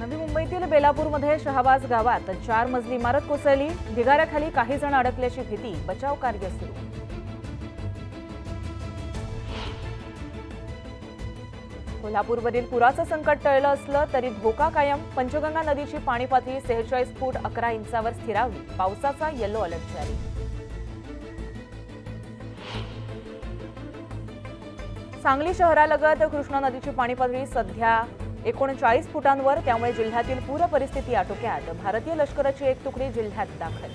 नवी मुंबईतील बेलापूरमध्ये शहाबाज गावात 4 मजली इमारत कोसळली। ढिगाऱ्याखाली काही जण अडकल्याची भीती, बचाव कार्य सुरू। कोल्हापूरवरील पुराचं संकट टळलं असलं तरी धोका कायम। पंचगंगा नदीची पाणी पातळी 46 फूट 11 इंचावर स्थिरावली। पावसाचा येलो अलर्ट जारी। सांगली शहरालगत कृष्णा नदीची पाणी पातळी सध्या 39 फुटांवर, त्यामुळे जिल्ह्यातील पूर परिस्थिती आटोक्यात। भारतीय लष्कराची एक तुकडी जिल्ह्यात दाखल।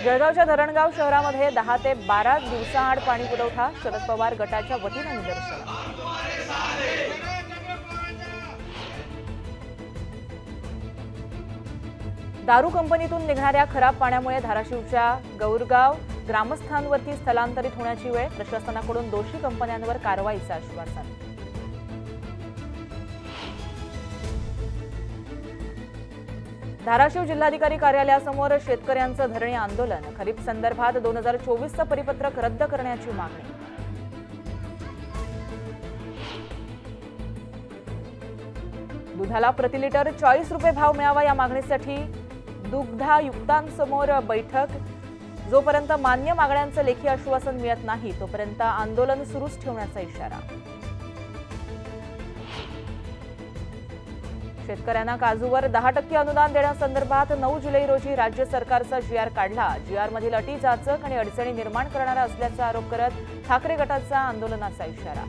जळगावच्या धरणगाव शहरामध्ये 10 ते 12 दिवसाआड पाणी पुरवठा। शरद पवार गटाच्या वतीने निदर्शन। दारू कंपनीतून निघणाऱ्या खराब पाण्यामुळे धाराशिवच्या गौरगाव ग्रामस्थांवरती स्थलांतरित होण्याची वेळ। प्रशासनाकडून दोषी कंपन्यांवर कारवाईचं आश्वासन। धाराशिव जिल्हाधिकारी कार्यालयासमोर शेतकऱ्यांचं धरणे आंदोलन। खरीप संदर्भात 2024चं परिपत्रक रद्द करण्याची मागणी। दुधाला प्रति लिटर 40 रुपये भाव मिळावा या मागणीसाठी दुग्धायुक्तांसमोर बैठक। जोपर्यंत मान्य मागण्यांचं लेखी आश्वासन मिळत नाही तोपर्यंत आंदोलन सुरूच ठेवण्याचा इशारा। शेतकऱ्यांना काजूवर 10% अनुदान देण्यासंदर्भात 9 जुलै रोजी राज्य सरकारचा GR काढला। GR मधील अटी जाचक आणि अडचणी निर्माण करणारा असल्याचा आरोप करत ठाकरे गटाचा आंदोलनाचा इशारा।